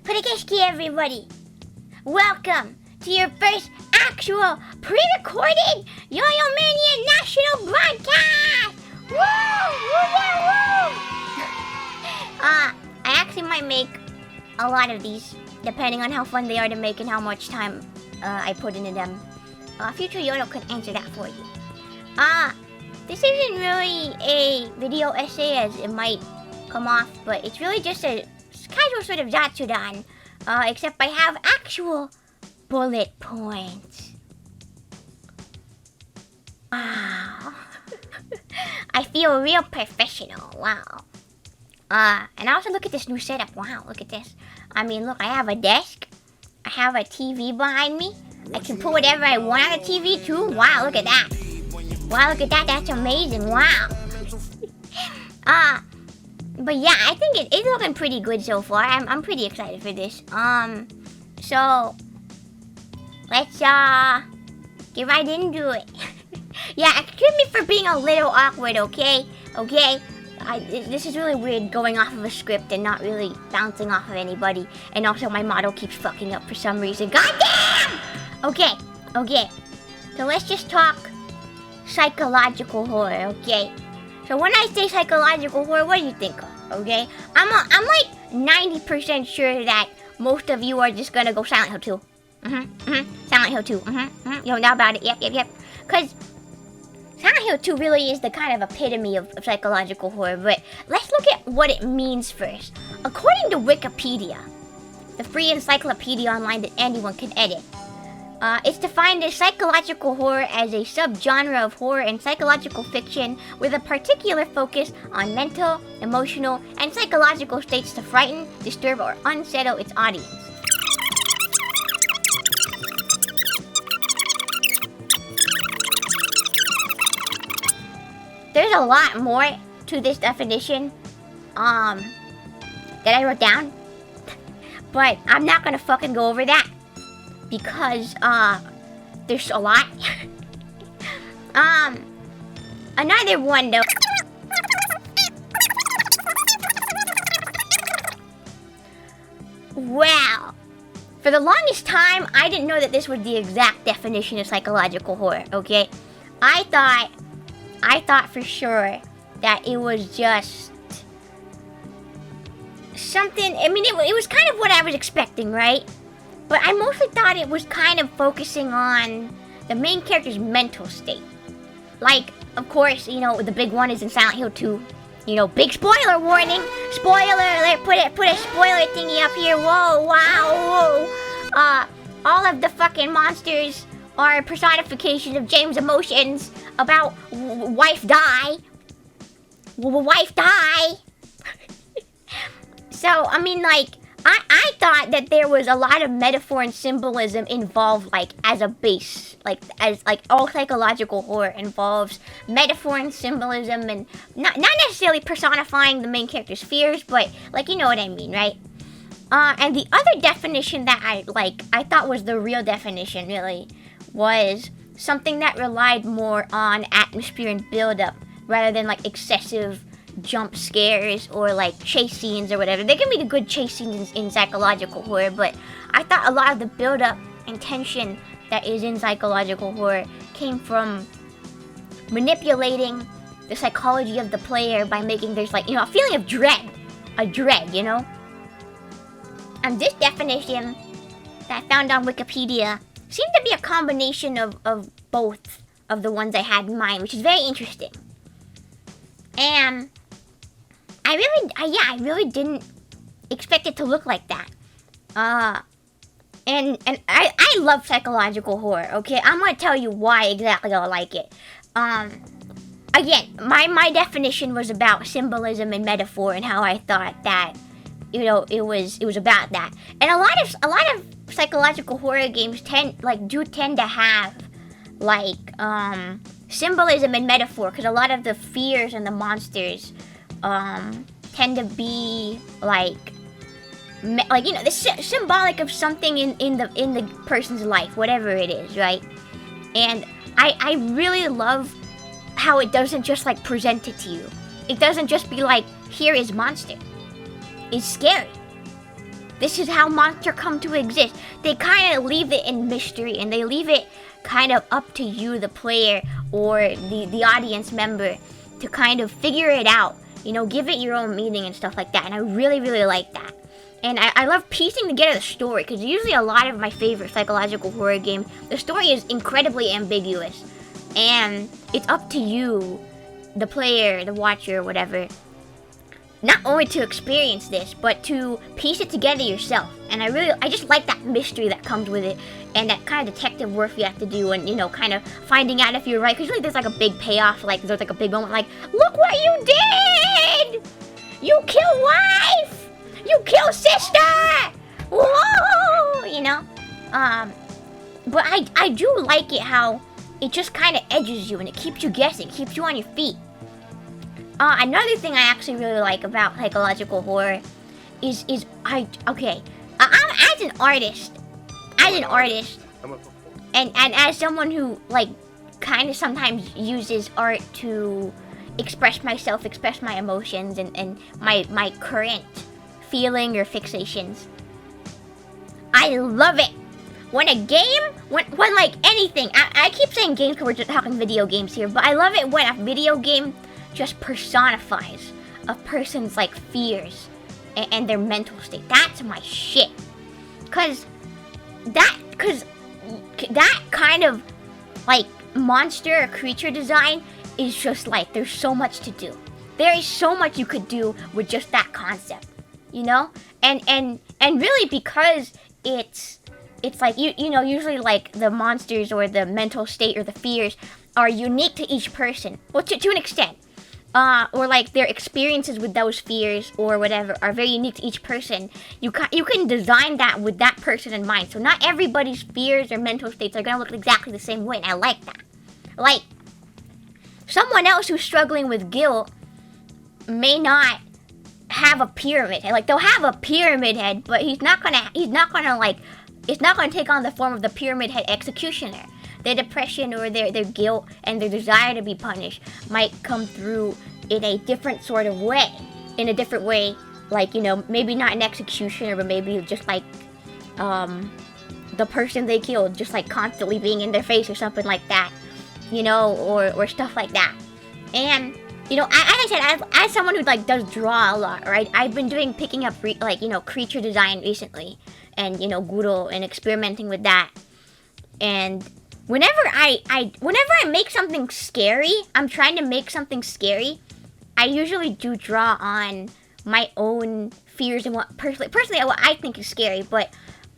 Flekeshski, everybody! Welcome to your first actual pre-recorded Yoyomania national broadcast! Woo! Woo! Yeah, woo! I actually might make a lot of these, depending on how fun they are to make and how much time I put into them. Future Yoro could answer that for you. This isn't really a video essay as it might come off, but it's really just a casual sort of Zatsudan, except I have actual bullet points. Wow. I feel real professional, wow. And also look at this new setup, wow, look at this. I mean, look, I have a desk, I have a TV behind me, I can put whatever I want on the TV too, wow, look at that. Wow, look at that, that's amazing, wow. But yeah, I think it's looking pretty good so far. I'm pretty excited for this. So let's get right into it. Yeah, excuse me for being a little awkward, okay? Okay? This is really weird going off of a script and not really bouncing off of anybody. And also my model keeps fucking up for some reason. Goddamn! Okay. So let's just talk psychological horror, okay? So when I say psychological horror, what do you think of, okay? I'm like 90% sure that most of you are just gonna go Silent Hill 2. Silent Hill 2, You don't know about it, yep. Cause Silent Hill 2 really is the kind of epitome of psychological horror, but let's look at what it means first. According to Wikipedia, the free encyclopedia online that anyone can edit, it's defined as psychological horror as a subgenre of horror and psychological fiction with a particular focus on mental, emotional, and psychological states to frighten, disturb, or unsettle its audience. There's a lot more to this definition that I wrote down, but I'm not gonna fucking go over that. Because, there's a lot. Another one though. Wow. For the longest time, I didn't know that this was the exact definition of psychological horror, okay? I thought for sure that it was just something, I mean, it was kind of what I was expecting, right? But I mostly thought it was kind of focusing on the main character's mental state. Like, of course, you know, the big one is in Silent Hill 2. You know, big spoiler warning! Spoiler alert! Put a spoiler thingy up here. Whoa, wow, whoa. All of the fucking monsters are personifications of James' emotions about wife die. Wife die! So, I mean, like, I thought that there was a lot of metaphor and symbolism involved, like, as a base. Like all psychological horror involves metaphor and symbolism and not necessarily personifying the main character's fears, but, like, you know what I mean, right? And the other definition that I thought was the real definition, really, was something that relied more on atmosphere and build-up rather than, like, excessive jump scares or like chase scenes or whatever. They can make a good chase scenes in psychological horror, but I thought a lot of the build-up and tension that is in psychological horror came from manipulating the psychology of the player by making there's, like, you know, a feeling of dread, you know. And this definition that I found on Wikipedia seemed to be a combination of both of the ones I had in mind, which is very interesting. And I really didn't expect it to look like that. And I love psychological horror, okay? I'm gonna tell you why exactly I like it. Again, my definition was about symbolism and metaphor and how I thought that, you know, it was about that. And a lot of psychological horror games do tend to have, like, symbolism and metaphor, because a lot of the fears and the monsters tend to be like you know, symbolic of something in the person's life, whatever it is, right? And I really love how it doesn't just, like, present it to you. It doesn't just be like, here is monster. It's scary. this is how monsters come to exist. They kind of leave it in mystery, and they leave it kind of up to you, the player, or the audience member, to kind of figure it out. You know, give it your own meaning and stuff like that. And I really, really like that. And I love piecing together the story, because usually a lot of my favorite psychological horror games, the story is incredibly ambiguous. And it's up to you, the player, the watcher, whatever, not only to experience this, but to piece it together yourself. And I just like that mystery that comes with it, and that kind of detective work you have to do, and, you know, kind of finding out if you're right. Because usually there's like a big payoff, like there's like a big moment, like, look what you did! You kill wife! You kill sister! Whoa! You know? But I do like it how it just kind of edges you, and it keeps you guessing, keeps you on your feet. Another thing I actually really like about psychological horror is I'm as an artist, and as someone who, like, kind of sometimes uses art to express myself, express my emotions, and my current feeling or fixations. I love it when a game, when like anything, I keep saying games because we're just talking video games here, but I love it when a video game just personifies a person's like fears and their mental state. That's my shit. Cause that kind of like monster or creature design is just like, there's so much to do. There is so much you could do with just that concept, you know? And really, because it's like, you know, usually like the monsters or the mental state or the fears are unique to each person. Well, to an extent. Or like their experiences with those fears or whatever are very unique to each person. You can design that with that person in mind. So not everybody's fears or mental states are gonna look exactly the same way, and I like that. Like, someone else who's struggling with guilt may not have a pyramid head. Like, they'll have a pyramid head, but he's not gonna like, it's not gonna take on the form of the pyramid head executioner. Their depression or their guilt and their desire to be punished might come through in a different sort of way. In a different way, like, you know, maybe not an executioner, but maybe just like the person they killed just like constantly being in their face or something like that, you know, or stuff like that. And, you know, as I said, as someone who like does draw a lot, right? I've been picking up like, you know, creature design recently, and, you know, Guro, and experimenting with that. And whenever I make something scary, I'm trying to make something scary, I usually do draw on my own fears and what personally what I think is scary, but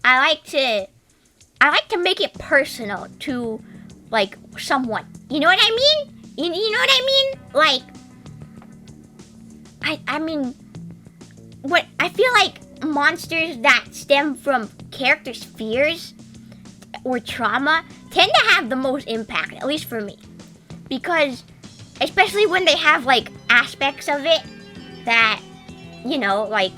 I like to make it personal to like someone. You know what I mean? You know what I mean? Like, I mean, what I feel like monsters that stem from characters' fears or trauma tend to have the most impact, at least for me. Because, especially when they have, like, aspects of it that, you know, like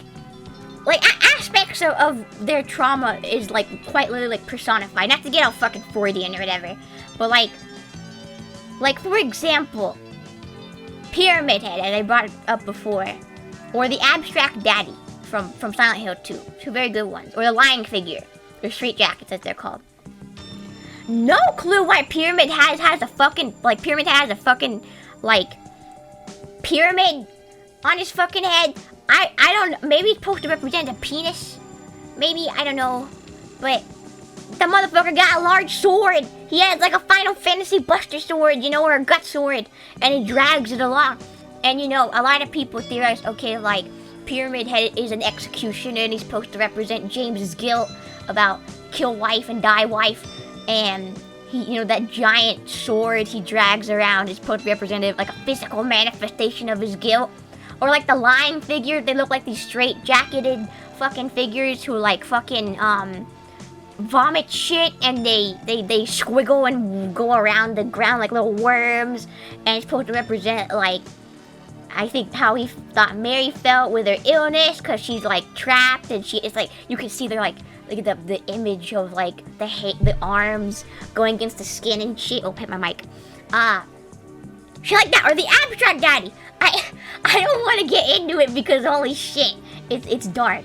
aspects of their trauma is, like, quite literally, like, personified. Not to get all fucking Freudian or whatever, but, like, for example, Pyramid Head, as I brought up before, or the Abstract Daddy from Silent Hill 2. Two very good ones. Or the Lying Figure, or Street Jackets, as they're called. No clue why Pyramid has a fucking, like, Pyramid has a fucking, like, pyramid on his fucking head. I don't know, maybe it's supposed to represent a penis. Maybe, I don't know. But the motherfucker got a large sword. He has, like, a Final Fantasy Buster sword, you know, or a gut sword. And he drags it along. And, you know, a lot of people theorize, okay, like, Pyramid Head is an executioner, and he's supposed to represent James's guilt about kill wife and die wife. And he, you know, that giant sword he drags around is supposed to be representative, like a physical manifestation of his guilt. Or like the Lying Figure, they look like these straight-jacketed fucking figures who like fucking vomit shit, and they squiggle and go around the ground like little worms. And it's supposed to represent, like, I think how he thought Mary felt with her illness, because she's like trapped, and it's like you can see they're like the image of like the arms going against the skin and shit. Oh, hit my mic. Shit like that. Or the Abstract Daddy. I don't want to get into it because holy shit, it's dark.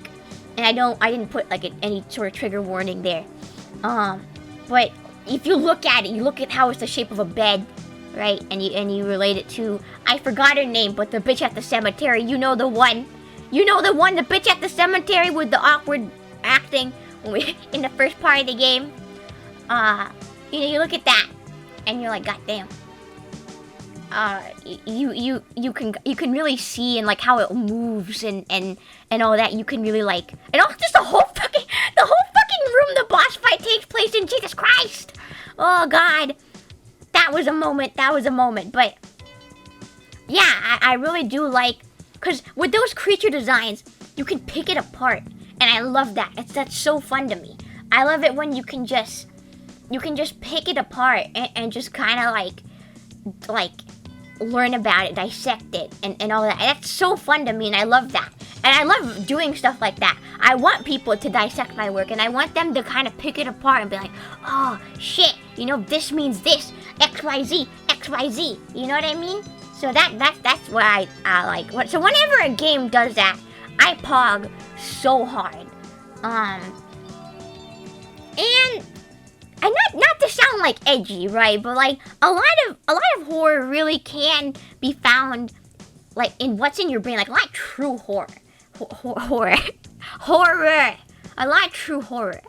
and I didn't put like any sort of trigger warning there. But if you look at it, you look at how it's the shape of a bed, right? And you relate it to, I forgot her name, but the bitch at the cemetery. You know the one. You know the one, the bitch at the cemetery with the awkward acting in the first part of the game. You know, you look at that, and you're like, God damn. You can really see and like how it moves and all that. You can really like, and also just the whole fucking room the boss fight takes place in. Jesus Christ! Oh God, that was a moment. But yeah, I really do like, because with those creature designs, you can pick it apart, and I love that. That's so fun to me. I love it when you can just pick it apart and just kind of like learn about it, dissect it, and all that. And that's so fun to me, and I love that. And I love doing stuff like that. I want people to dissect my work, and I want them to kind of pick it apart and be like, oh, shit, you know, this means this, XYZ, XYZ, you know what I mean? So that's what I like. So whenever a game does that, I pog so hard. And not to sound like edgy, right? But like a lot of horror really can be found like in what's in your brain, like a lot of true horror. Horror. A lot of true horror.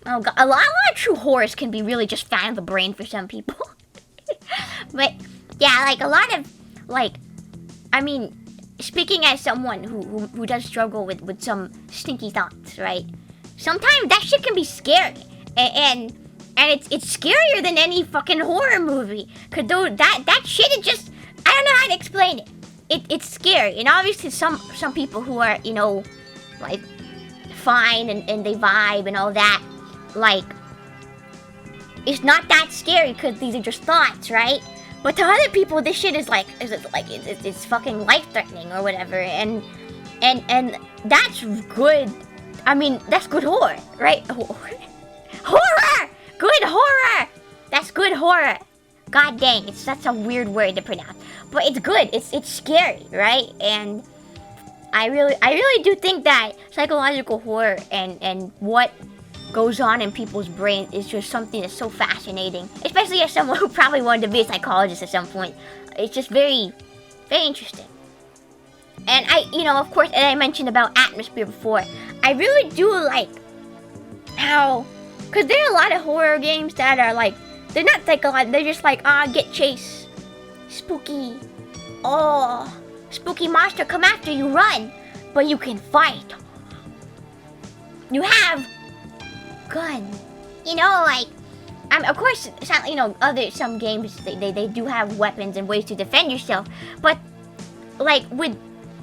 Oh God, a lot of true horrors can be really just found in the brain for some people. But yeah, like a lot of like, I mean, speaking as someone who does struggle with some stinky thoughts, right? Sometimes that shit can be scary, and it's scarier than any fucking horror movie. Cause that shit is just, I don't know how to explain it. It's scary, and obviously some people who are, you know, like fine and they vibe and all that, like it's not that scary because these are just thoughts, right? But to other people, this shit is like it's fucking life-threatening or whatever, and that's good. I mean, that's good horror, right? Horror! Good horror! That's good horror. God dang, that's a weird word to pronounce. But it's good, it's scary, right? And I really do think that psychological horror and what goes on in people's brains is just something that's so fascinating. Especially as someone who probably wanted to be a psychologist at some point. It's just very, very interesting. And you know, of course, as I mentioned about atmosphere before, I really do like how, because there are a lot of horror games that are like, they're not psychological, they're just like, get chase, spooky, spooky monster come after you, run, but you can fight. You have gun, you know, like, of course, you know, some games they do have weapons and ways to defend yourself, but like with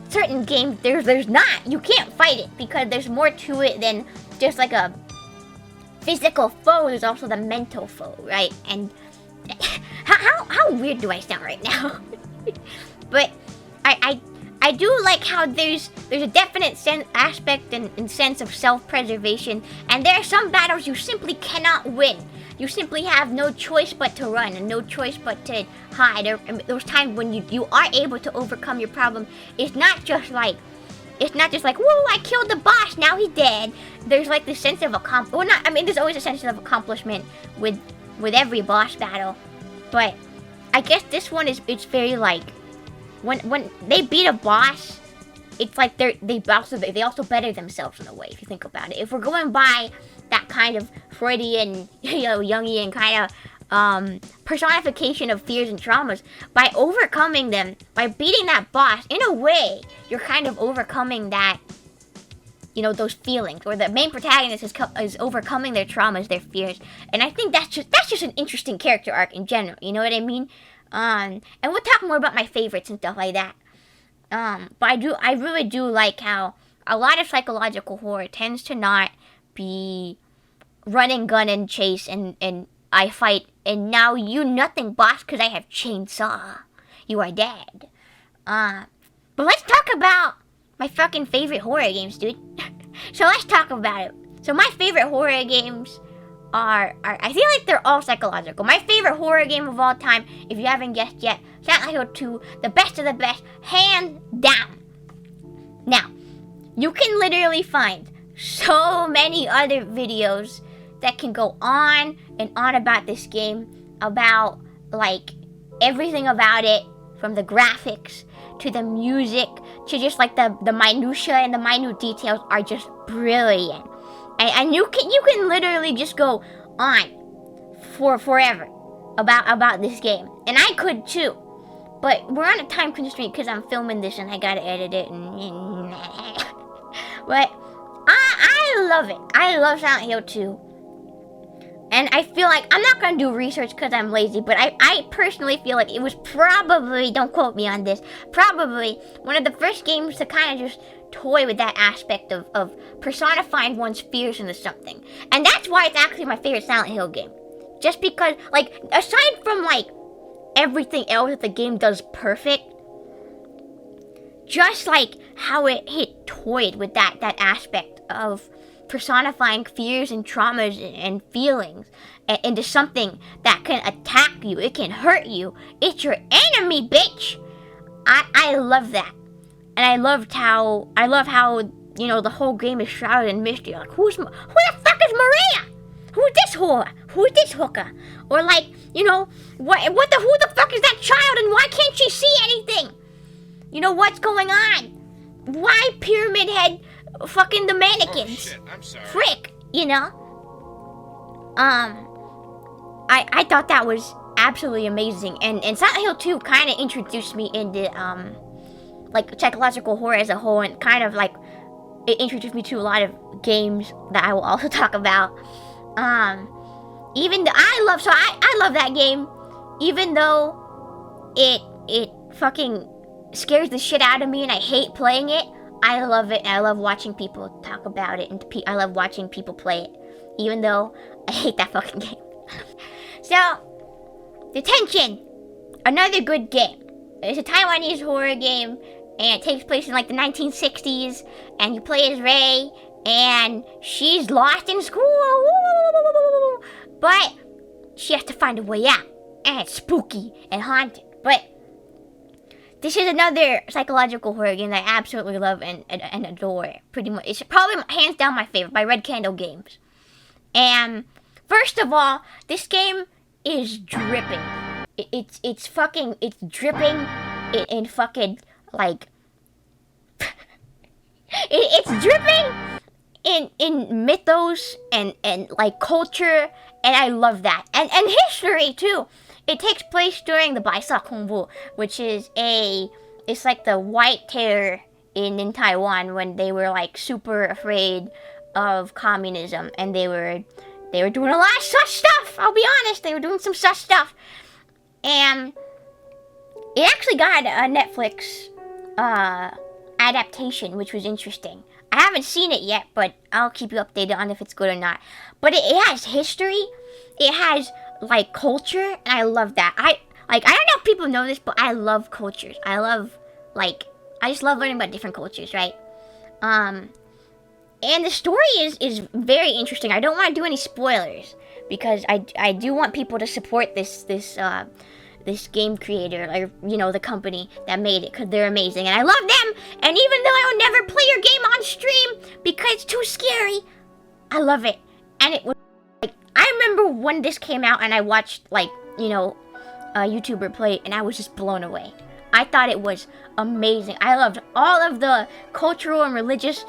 certain games, there's not. You can't fight it because there's more to it than just like a physical foe. There's also the mental foe, right? And how weird do I sound right now? But I do like how there's a definite aspect and sense of self-preservation, and there are some battles you simply cannot win. You simply have no choice but to run and no choice but to hide. Those times when you are able to overcome your problem, it's not just like, whoa, I killed the boss, now he's dead. There's like this sense of there's always a sense of accomplishment with every boss battle. But I guess this one it's very like, when they beat a boss, it's like they also better themselves in a way, if you think about it. If we're going by that kind of Freudian, you know, Jungian kind of personification of fears and traumas, by overcoming them, by beating that boss, in a way, you're kind of overcoming that, you know, those feelings, or the main protagonist is overcoming their traumas, their fears, and I think that's just an interesting character arc in general, you know what I mean? And we'll talk more about my favorites and stuff like that. But I really do like how a lot of psychological horror tends to not be run and gun and chase and I fight and now you nothing, boss, because I have chainsaw. You are dead. But let's talk about my fucking favorite horror games, dude. So let's talk about it. So my favorite horror games are I feel like they're all psychological. My favorite horror game of all time, if you haven't guessed yet, Silent Hill 2, the best of the best, hands down. Now, you can literally find so many other videos that can go on and on about this game, about like everything about it, from the graphics to the music to just like the minutia and the minute details are just brilliant. And you can literally just go on for forever about this game, and I could too. But we're on a time constraint because I'm filming this and I gotta edit it. But I love it. I love Silent Hill 2. And I feel like, I'm not gonna do research because I'm lazy, but I personally feel like it was probably, don't quote me on this, probably one of the first games to kind of just toy with that aspect of personifying one's fears into something. And that's why it's actually my favorite Silent Hill game. Just because, like, aside from, like, everything else that the game does perfect, just like how it toyed with that aspect of personifying fears and traumas and feelings into something that can attack you, it can hurt you, it's your enemy, bitch. I love that. And I love how, you know, the whole game is shrouded in mystery. Like, who the fuck is Maria? Who's this whore? Who's this hooker? Or who the fuck is that child and why can't she see anything? You know, what's going on? Why Pyramid Head fucking the mannequins? Oh, shit. I'm sorry. Frick, you know? I thought that was absolutely amazing. And Silent Hill 2 kind of introduced me into, like, psychological horror as a whole, and kind of, like, it introduced me to a lot of games that I will also talk about. I love that game, even though it fucking scares the shit out of me and I hate playing it. I love it, and I love watching people talk about it, and I love watching people play it, even though I hate that fucking game. So, Detention, another good game. It's a Taiwanese horror game, and it takes place in like the 1960s, and you play as Ray, and she's lost in school, but she has to find a way out, and it's spooky and haunted. But this is another psychological horror game that I absolutely love and adore. Pretty much, it's probably hands down my favorite by Red Candle Games. And first of all, this game is dripping. It's dripping in fucking like it's dripping in mythos and like culture, and I love that, and history too. It takes place during the Baisakongbu, which is it's like the White Terror in Taiwan, when they were like super afraid of communism, and they were doing a lot of sus stuff. I'll be honest, they were doing some sus stuff, and it actually got a Netflix adaptation, which was interesting. I haven't seen it yet, but I'll keep you updated on if it's good or not. But it has history, it has like culture, and I love that. I don't know if people know this, but I love cultures. I just love learning about different cultures, right? And the story is very interesting. I don't want to do any spoilers because I do want people to support this game creator, or the company that made it, because they're amazing and I love them. And even though I will never play your game on stream because it's too scary, I love it. And it was like, I remember when this came out and I watched a YouTuber play it, and I was just blown away. I thought it was amazing. I loved all of the cultural and religious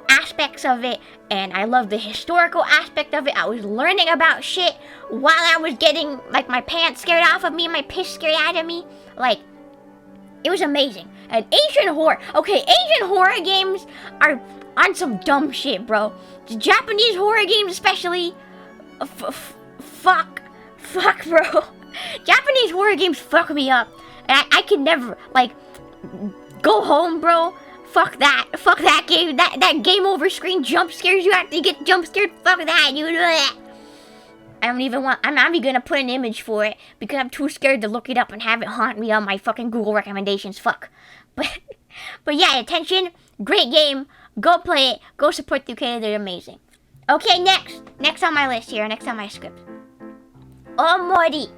aspects of it, and I love the historical aspect of it. I was learning about shit while I was getting my pants scared off of me, my piss scared out of me. It was amazing. And Asian horror. Okay, Asian horror games are on some dumb shit, bro. The Japanese horror games especially, fuck, bro. Japanese horror games fuck me up. And I could never, go home, bro. Fuck that game. That game over screen jump scares you after you get jump scared. Fuck that, you know that. I'm not even gonna put an image for it because I'm too scared to look it up and have it haunt me on my fucking Google recommendations. Fuck. But yeah, Attention, great game. Go play it. Go support the UK. They're amazing. Okay, next on my list here, next on my script, Omori,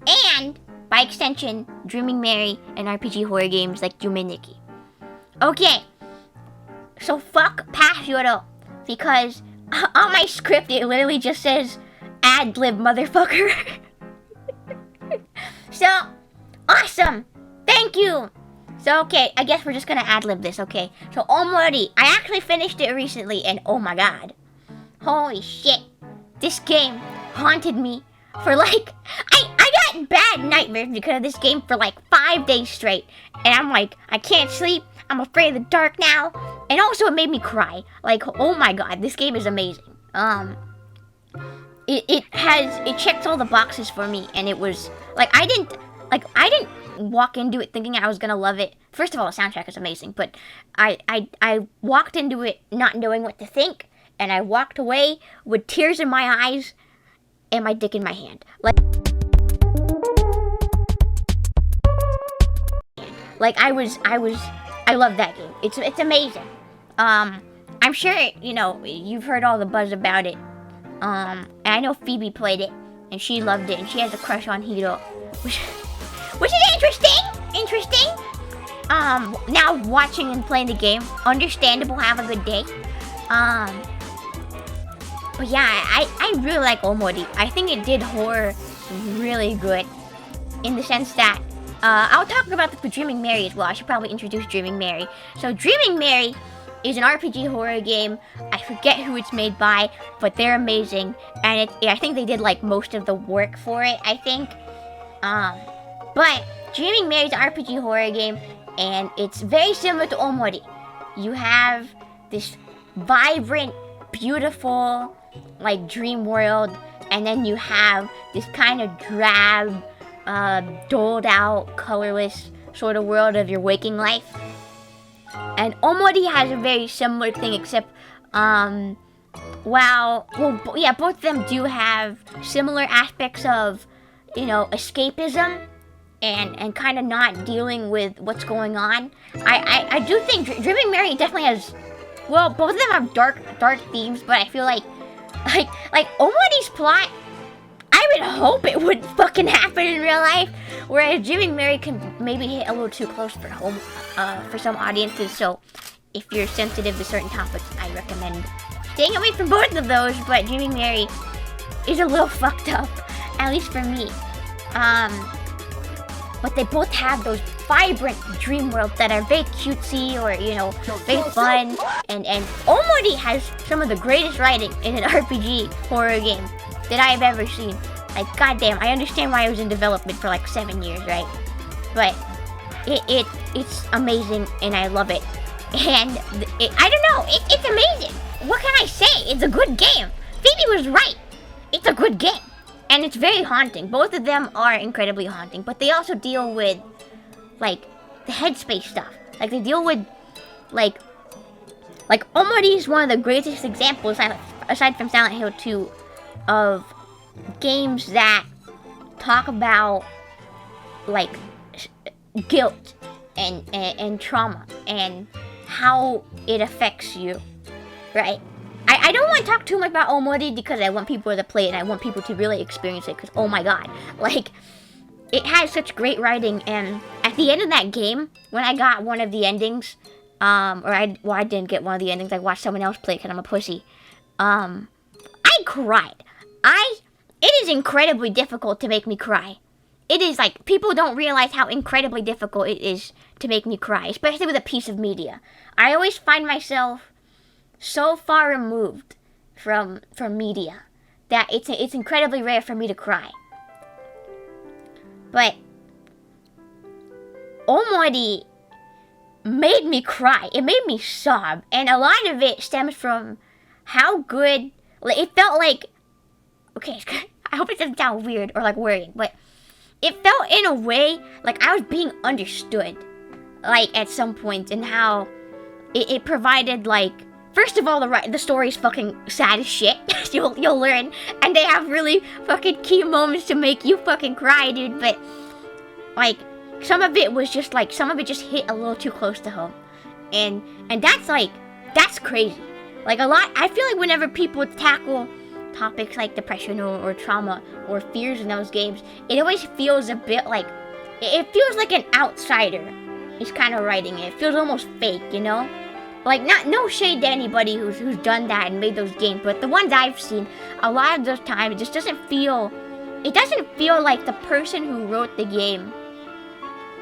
and by extension, Dreaming Mary and RPG horror games like Yume Nikki. Okay, So fuck Pass Yoro, because on my script it literally just says ad lib motherfucker. So awesome, thank you. So okay, I guess we're just gonna ad lib this. Okay, so Omori, I actually finished it recently, and oh my god, holy shit, this game haunted me for like, I got bad nightmares because of this game for like 5 days straight, and I'm like, I can't sleep, I'm afraid of the dark now, and also it made me cry. Like, oh my god, this game is amazing. It checked all the boxes for me, and it was like, I didn't walk into it thinking I was gonna love it. First of all, the soundtrack is amazing, but I walked into it not knowing what to think, and I walked away with tears in my eyes and my dick in my hand. Like I love that game. It's amazing. I'm sure, you know, you've heard all the buzz about it. And I know Phoebe played it, and she loved it, and she has a crush on Hiro, which is interesting. Now watching and playing the game, understandable, have a good day. But yeah, I really like Omori. I think it did horror really good, in the sense that, I'll talk about the Dreaming Mary as well. I should probably introduce Dreaming Mary. So Dreaming Mary is an RPG horror game. I forget who it's made by, but they're amazing. And I think they did like most of the work for it, I think. But Dreaming Mary is an RPG horror game, and it's very similar to Omori. You have this vibrant, beautiful, like, dream world, and then you have this kind of drab, doled out, colorless sort of world of your waking life. And Omori has a very similar thing, except, both of them do have similar aspects of, you know, escapism and kind of not dealing with what's going on. I do think Dreaming Mary definitely has, well, both of them have dark themes, but I feel like Omori's plot, I would hope it would fucking happen in real life, whereas Dreaming Mary can maybe hit a little too close for home, for some audiences. So if you're sensitive to certain topics, I recommend staying away from both of those. But Dreaming Mary is a little fucked up, at least for me. But they both have those vibrant dream worlds that are very cutesy, or, you know, very fun. And Omori has some of the greatest writing in an RPG horror game that I've ever seen. Like, goddamn, I understand why it was in development for like 7 years, right? But it's amazing, and I love it. And I don't know, it's amazing. What can I say? It's a good game. Phoebe was right. It's a good game. And it's very haunting. Both of them are incredibly haunting, but they also deal with, like, the headspace stuff. Like, they deal with, like Omori is one of the greatest examples, aside from Silent Hill 2, of games that talk about, like, guilt and trauma and how it affects you, right? I don't want to talk too much about Omori because I want people to play it and I want people to really experience it, because oh my god, like, it has such great writing. And at the end of that game, when I got one of the endings, I didn't get one of the endings, I watched someone else play it because I'm a pussy, I cried. It is incredibly difficult to make me cry. It is, like, people don't realize how incredibly difficult it is to make me cry, especially with a piece of media. I always find myself so far removed from media that it's incredibly rare for me to cry. But Omori made me cry. It made me sob, and a lot of it stems from how good, like, it felt like, okay, I hope it doesn't sound weird or like worrying, but it felt in a way like I was being understood, like, at some point, and how it provided, like, first of all, the story's fucking sad as shit. you'll learn, and they have really fucking key moments to make you fucking cry, dude. But, like, some of it was just, like, some of it just hit a little too close to home, and that's, like, that's crazy. Like, a lot, I feel like whenever people tackle topics like depression or trauma or fears in those games, it always feels a bit like, it feels like an outsider is kind of writing it. It feels almost fake, you know? Like, no shade to anybody who's done that and made those games, but the ones I've seen, a lot of those times, it just doesn't feel like the person who wrote the game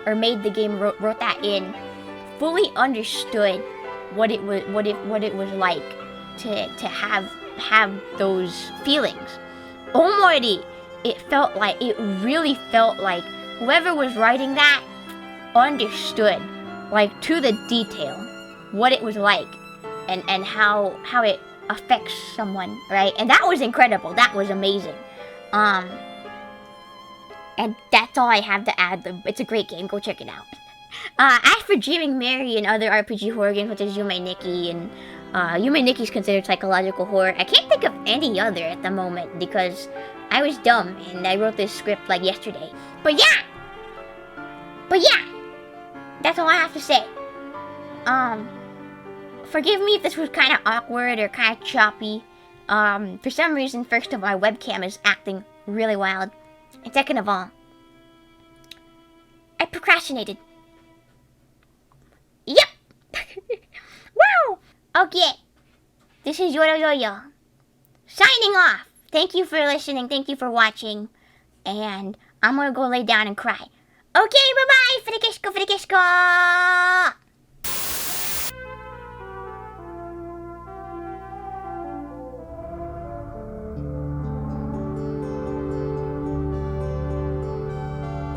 or made the game, wrote that in, fully understood what it was like to have those feelings. Already, it really felt like whoever was writing that understood, like, to the detail, what it was like and how it affects someone, right? And that was incredible. That was amazing. And that's all I have to add. It's a great game. Go check it out. As for Dreaming Mary and other RPG horror games such as Yume Nikki, and Yume Nikki is considered psychological horror. I can't think of any other at the moment because I was dumb and I wrote this script like yesterday. But yeah, that's all I have to say. Forgive me if this was kind of awkward or kind of choppy. For some reason, first of all, my webcam is acting really wild. And second of all, I procrastinated. Yep! Wow! Okay. This is Yoro Yoyo. Signing off. Thank you for listening. Thank you for watching. And I'm gonna go lay down and cry. Okay, bye-bye! Flekeshko!